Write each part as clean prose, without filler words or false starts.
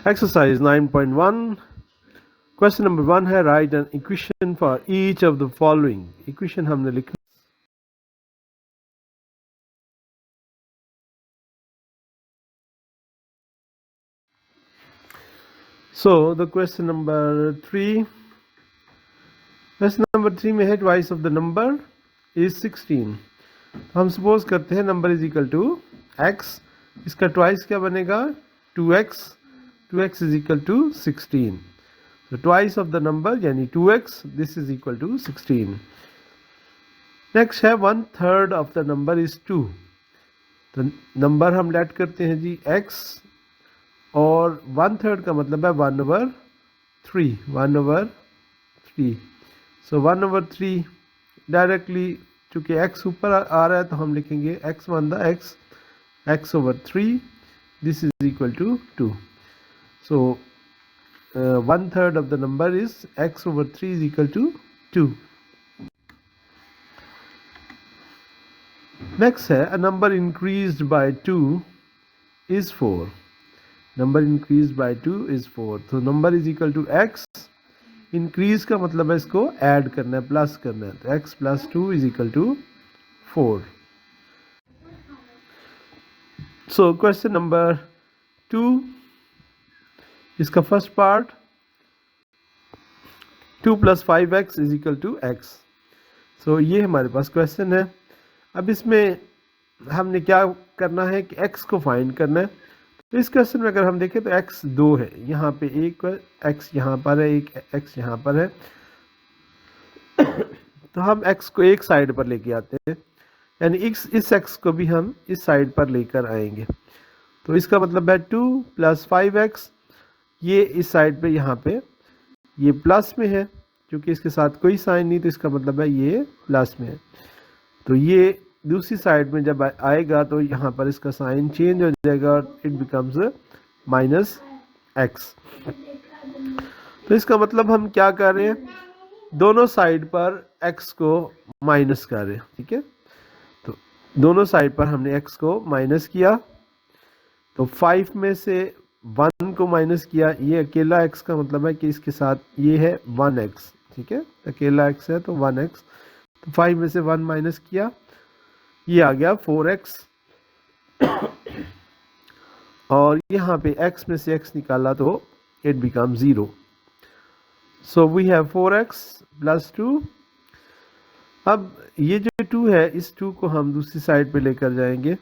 Exercise 9.1 question number 1 है right an equation for each of the following. Equation हमने लिखा so the question number 3 में है twice of the number is 16। हम suppose करते हैं number is equal to x, इसका ट्वाइस क्या बनेगा 2x, 2x is equal to 16। So twice of the number यानी 2x, this is equal to 16. Next है 1/3 of the number is 2। तो number हम लेट करते हैं जी x और 1/3 का मतलब है 1/3, 1/3। सो 1/3 डायरेक्टली चूंकि x ऊपर आ रहा है तो हम लिखेंगे x one the x over 3, this is equal to 2। So 1/3 of the number is x over 3 is equal to 2। Next है a number increased by 2 is 4। Number increased by 2 is 4। तो number is equal to x, increase का मतलब है इसको add करना है, plus करना है, तो x plus 2 is equal to 4। So question number 2, इसका first part 2 + 5x is equal to x। So ये हमारे पास क्वेश्चन है। अब इसमें हमने क्या करना है कि x को फाइंड करना है। तो इस क्वेश्चन में अगर हम देखें तो x 2 है, यहाँ पे एक x यहाँ पर है, एक x यहाँ पर है। तो हम x को एक साइड पर लेके आते हैं, यानी इस x को भी हम इस साइड पर लेकर आएंगे। तो इसका मतलब है 2 + 5x, ये इस साइड पे यहाँ पे ये प्लस में है, क्योंकि इसके साथ कोई साइन नहीं तो इसका मतलब है ये प्लस में है। तो ये दूसरी साइड में जब आएगा तो यहाँ पर इसका साइन चेंज हो जाएगा और इट बिकम्स -x। तो इसका मतलब हम क्या कर रहे हैं, दोनों साइड पर x को माइनस कर रहे हैं। ठीक है, तो दोनों साइड पर हमने x को माइनस किया, तो 5 में से 1 को माइनस किया, ये अकेला x का मतलब है कि इसके साथ ये है 1x। ठीक है, अकेला x है तो 1x, तो 5 में से 1 माइनस किया, ये आ गया 4x। और यहाँ पे x में से x निकाला तो it become 0। So we have 4x + 2। अब ये जो 2 है, इस 2 को हम दूसरी साइड पे लेकर जाएंगे।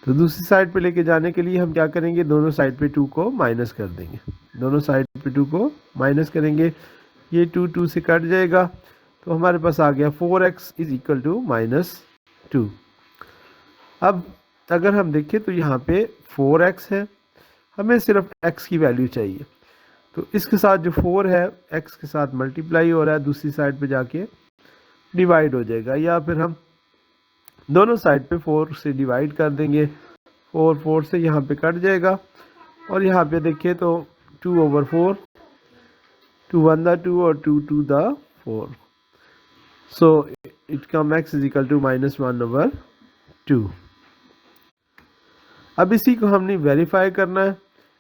तो दूसरी साइड पे लेके जाने के लिए हम क्या करेंगे, दोनों साइड पे 2 को माइनस कर देंगे, दोनों साइड पे 2 को माइनस करेंगे, ये 2 से कट जाएगा, तो हमारे पास आ गया 4x इज इक्वल टू -2। अब अगर हम देखें तो यहाँ पे 4x है, हमें सिर्फ x की वैल्यू चाहिए, तो इसके साथ जो 4 है x के साथ मल्टीप्लाई हो रहा है, दूसरी साइड पे जाके डिवाइड हो जाएगा, या फिर हम दोनों साइड पे 4 से डिवाइड कर देंगे, 4 से यहाँ पे कट जाएगा, और यहाँ पे देखिए तो 2/4, 2 1 द 2 और 2 2 the 4। So it come x is equal to -1/2। अब इसी को हमने वेरीफाई करना है,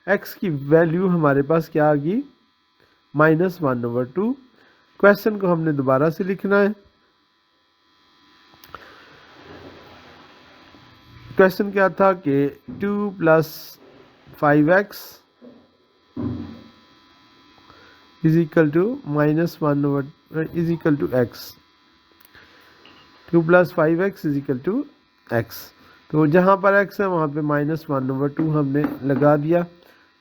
x की वैल्यू हमारे पास क्या आ गई -1/2। क्वेश्चन को हमने दोबारा से लिखना है। क्वेश्चन क्या था कि 2 + 5x is equal to -1 is equal to x। 2 + 5x is equal to x। तो जहाँ पर x है वहाँ पे -1/2 हमने लगा दिया,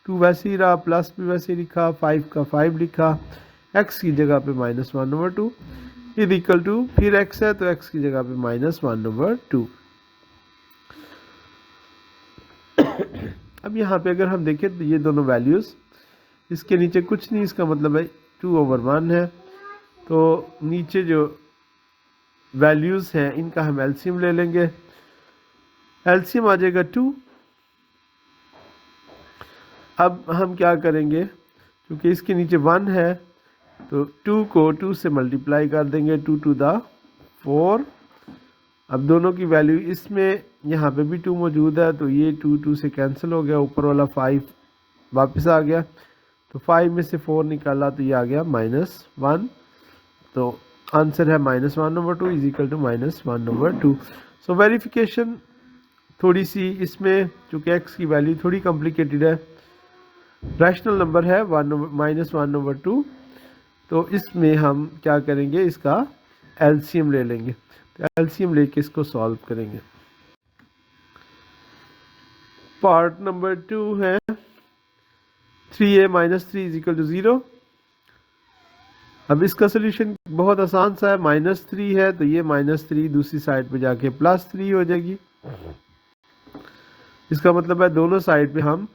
2 वैसे ही रहा, प्लस भी वैसे ही लिखा, 5 का 5 लिखा, x की जगह पे -1/2 इज इक्वल टू, फिर x है तो x की जगह पे -1/2। अब यहाँ पे अगर हम देखें तो ये दोनों वैल्यूज़, इसके नीचे कुछ नहीं, इसका मतलब है 2/1 है, तो नीचे जो वैल्यूज़ हैं इनका हम एलसीएम ले लेंगे, एलसीएम आ जाएगा 2। अब हम क्या करेंगे, क्योंकि इसके नीचे 1 है तो 2 को 2 से मल्टीप्लाई कर देंगे, 2 2 द 4। अब दोनों की वैल्यू, इसमें यहाँ पे भी 2 मौजूद है तो ये 2 2 से कैंसिल हो गया, ऊपर वाला 5 वापस आ गया। तो 5 में से 4 निकाला तो ये आ गया -1। तो आंसर है -1/2 is equal to -1/2। So verification थोड़ी सी इसमें, चूँकि x की वैल्यू थोड़ी कॉम्प्लिकेटेड है, रैशनल नंबर है -1/2, तो इसमें हम क्या करेंगे, इसका एलसीएम ले लेंगे। तो एलसीएम लेके इसको सॉल्व करेंगे। पार्ट नंबर 2 है 3a - 3 इज इक्वल टू 0। अब इसका सोल्यूशन बहुत आसान सा है। -3 है तो ये -3 दूसरी साइड पे जाके +3 हो जाएगी। इसका मतलब है दोनों साइड पे हम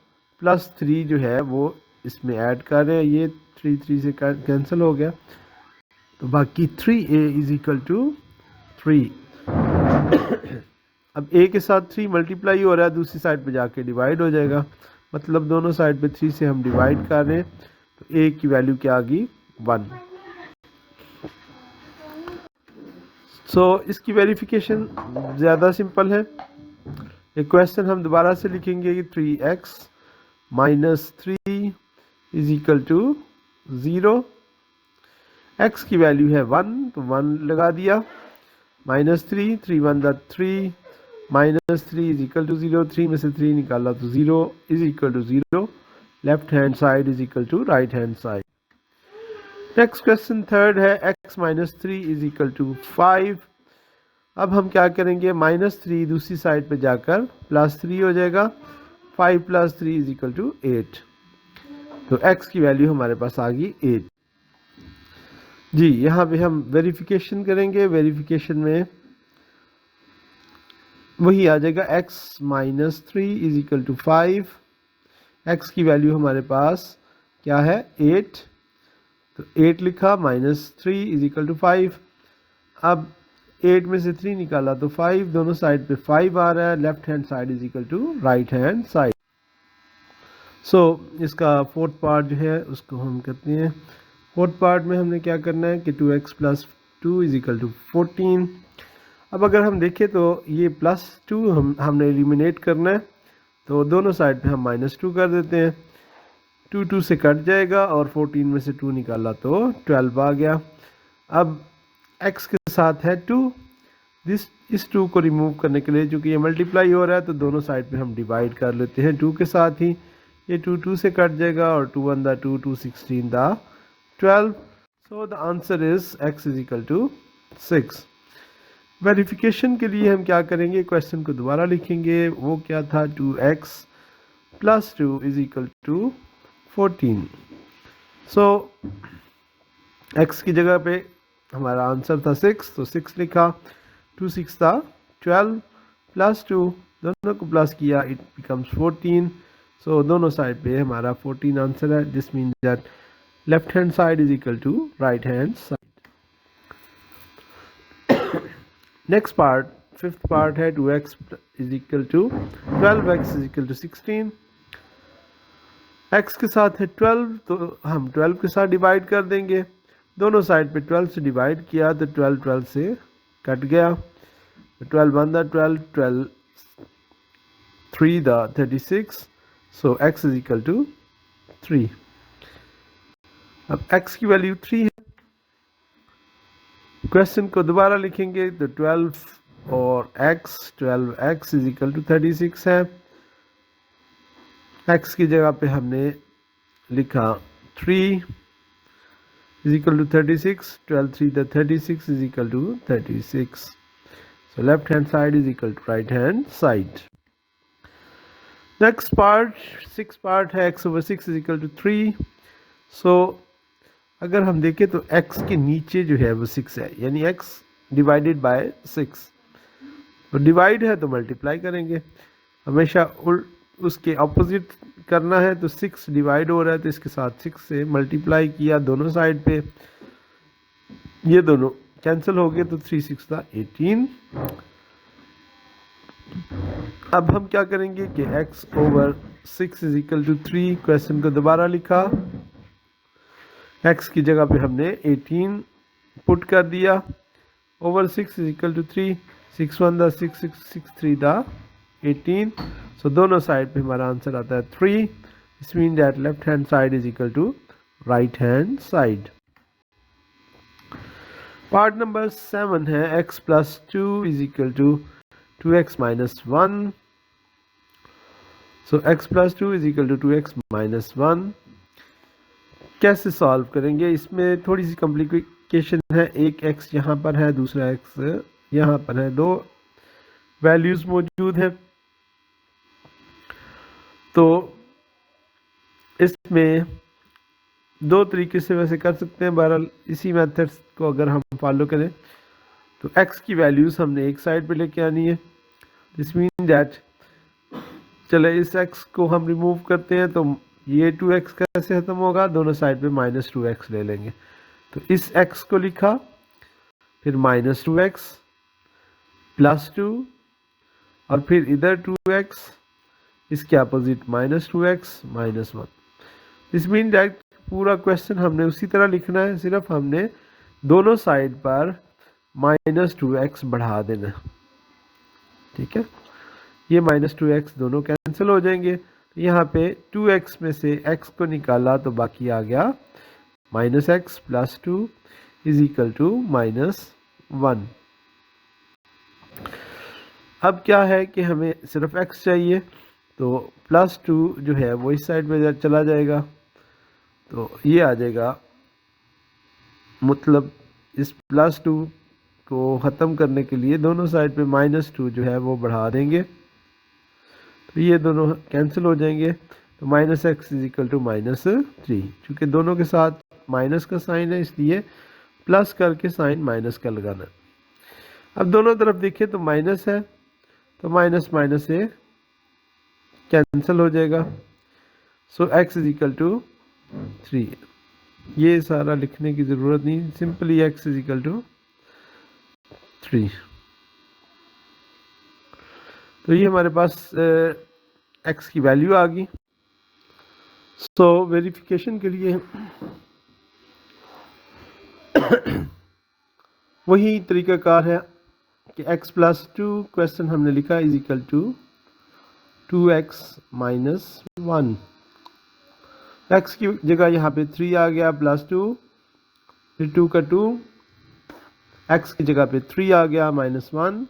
+3 जो है वो इसमें ऐड कर रहे हैं। ये 3 से कैंसिल हो गया, तो बाकी 3a इज इक्वल टू 3। अब a के साथ 3 मल्टीप्लाई हो रहा है, दूसरी साइड पे जाके डिवाइड हो जाएगा। मतलब दोनों साइड पे 3 से हम डिवाइड कर रहे हैं, तो a की वैल्यू क्या आ गई, 1। सो इसकी वेरिफिकेशन ज़्यादा सिंपल है। एक क्वेश्चन हम दोबारा से लिखेंगे कि 3x - 3 is equal to 0। x की वैल्यू है 1, तो 1 लगा दिया। -3, 3 1 3, -3 इज इक्वल टू 0। 3 में से 3 निकाला तो 0 is equal to 0। Left hand side is equal to right hand side. Next question third है x - 3 इज इक्वल टू 5। अब हम क्या करेंगे, -3 दूसरी साइड पे जाकर +3 हो जाएगा। 5 + 3 इज इक्वल टू 8। तो x की वैल्यू हमारे पास आ गई 8। जी, यहाँ पे हम वेरिफिकेशन करेंगे। वेरिफिकेशन में वही आ जाएगा, x - 3 is equal to 5। x की वैल्यू हमारे पास क्या है, 8। तो 8 लिखा, -3 इज इक्वल टू 5। अब 8 में से 3 निकाला तो 5, दोनों साइड पे 5 आ रहा है। Left hand side is equal to right hand side. So इसका फोर्थ पार्ट जो है उसको हम कहते हैं। फोर्थ पार्ट में हमने क्या करना है कि 2x + 2 इज इक्वल टू 14। अब अगर हम देखें तो ये +2 हमने एलिमिनेट करना है, तो दोनों साइड पे हम -2 कर देते हैं। 2 2 से कट जाएगा और 14 में से 2 निकाला तो 12 आ गया। अब x के साथ है 2, इस 2 को रिमूव करने के लिए, चूँकि ये मल्टीप्लाई हो रहा है, तो दोनों साइड पे हम डिवाइड कर लेते हैं 2 के साथ ही। ये 2 2 से कट जाएगा और 2 1 2, 2 16 12। So the answer is x is equal to 6। Verification के लिए हम क्या करेंगे, क्वेश्चन को दोबारा लिखेंगे। वो क्या था, 2x + 2 is equal to 14। So x की जगह पे हमारा आंसर था 6, तो 6 लिखा। 2 6 था 12 + 2, दोनों को प्लस किया, इट बिकम्स 14। सो दोनों साइड पे हमारा 14 आंसर है। This means that left hand side is equal to right hand side. Next part, fifth part है 2x is equal to 12x is equal to 16। x के साथ है 12, तो हम 12 के साथ डिवाइड कर देंगे। दोनों साइड पे 12 से डिवाइड किया तो 12 12 से कट गया। 12 1 12, 12 3 36। So x is equal to 3। अब x की वैल्यू 3 है। क्वेश्चन को दोबारा लिखेंगे तो 12 और x, 12x is equal to 36 है। x की जगह पे हमने लिखा 3 is equal to 36, 12 3 36 is equal to 36. So left hand side is equal to right hand side. Next part, sixth part है x over 6 is equal to 3. So अगर हम देखें तो x के नीचे जो है वो 6 है, यानी x डिवाइडेड बाय 6। तो डिवाइड है तो मल्टीप्लाई करेंगे, हमेशा उसके ऑपोजिट करना है। तो 6 डिवाइड हो रहा है तो इसके साथ 6 से मल्टीप्लाई किया दोनों साइड पे, ये दोनों कैंसिल हो गए तो 3 6 18। अब हम क्या करेंगे कि x over 6 is equal to 3। Question को दोबारा लिखा, x की जगह पे हमने 18 पुट कर दिया। Over 6 is equal to 3, 6 1 6 6 6 3 18। So दोनों साइड पे हमारा आंसर आता है 3। This means that left hand side is equal to right hand side. Part number 7 है x plus 2 is equal to 2x minus 1. So x plus 2 is equal to 2x minus 1. कैसे solve करेंगे? इसमें थोड़ी सी complication है। एक x यहाँ पर है, दूसरा x यहाँ पर है, दो वैल्यूज मौजूद हैं। तो इसमें दो तरीके से वैसे कर सकते हैं। बहरहाल इसी मेथड्स को अगर हम फॉलो करें तो x की वैल्यूज हमने एक साइड पे लेके आनी है। दिस मीन दैट चले इस x को हम रिमूव करते हैं तो ये 2x कैसे खत्म होगा? दोनों साइड पे माइनस 2x ले लेंगे। तो इस x को लिखा, फिर माइनस 2x प्लस 2 और फिर इधर 2x, इसके opposite minus 2x minus 1। This mean that पूरा क्वेश्चन हमने उसी तरह लिखना है, सिर्फ हमने दोनों साइड पर माइनस 2x बढ़ा देना। ठीक है, ये माइनस 2x दोनों कैंसिल हो जाएंगे। यहाँ पे 2x में से x को निकाला तो बाकी आ गया minus x plus 2 is equal to minus 1। अब क्या है कि हमें सिर्फ x चाहिए, तो प्लस 2 जो है वो इस साइड में चला जाएगा, तो ये आ जाएगा। मतलब इस प्लस 2 को ख़त्म करने के लिए दोनों साइड पे माइनस 2 जो है वो बढ़ा देंगे, तो ये दोनों कैंसिल हो जाएंगे। तो minus x is equal to minus 3। चूँकि दोनों के साथ माइनस का साइन है इसलिए प्लस करके साइन माइनस का लगाना। अब दोनों तरफ देखें तो माइनस है, तो माइनस माइनस से कैंसिल हो जाएगा। So x is equal to 3। ये सारा लिखने की ज़रूरत नहीं, simply x is equal to 3। तो ये हमारे पास x की वैल्यू आ गई। सो वेरिफिकेशन के लिए वही तरीक़ाकार है कि x प्लस 2 क्वेश्चन हमने लिखा is equal to 2x minus 1। x की जगह यहाँ पे 3 आ गया प्लस 2, फिर 2 का 2, x की जगह पे 3 आ गया माइनस 1,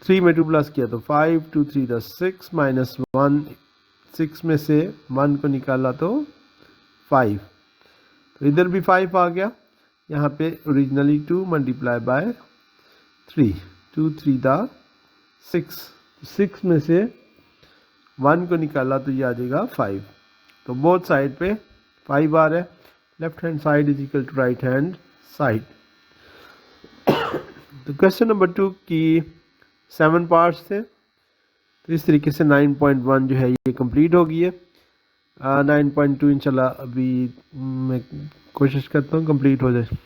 3 में 2 प्लस किया तो 5, 2 3 10 6 माइनस 1, 6 में से 1 को निकाला तो 5, तो इधर भी 5 आ गया। यहाँ पे ओरिजिनली 2 मल्टीप्लाई बाय 3, 2 3 दा 6, 6 में से 1 को निकाला तो ये आ जाएगा 5। तो बोथ साइड पे 5 आ रहा है। Left hand side is equal to right hand side. तो क्वेश्चन नंबर 2 की 7 पार्ट्स थे, तो इस तरीके से 9.1 जो है ये कंप्लीट हो गई है। 9.2 इंशाल्लाह अभी मैं कोशिश करता हूँ कंप्लीट हो जाए।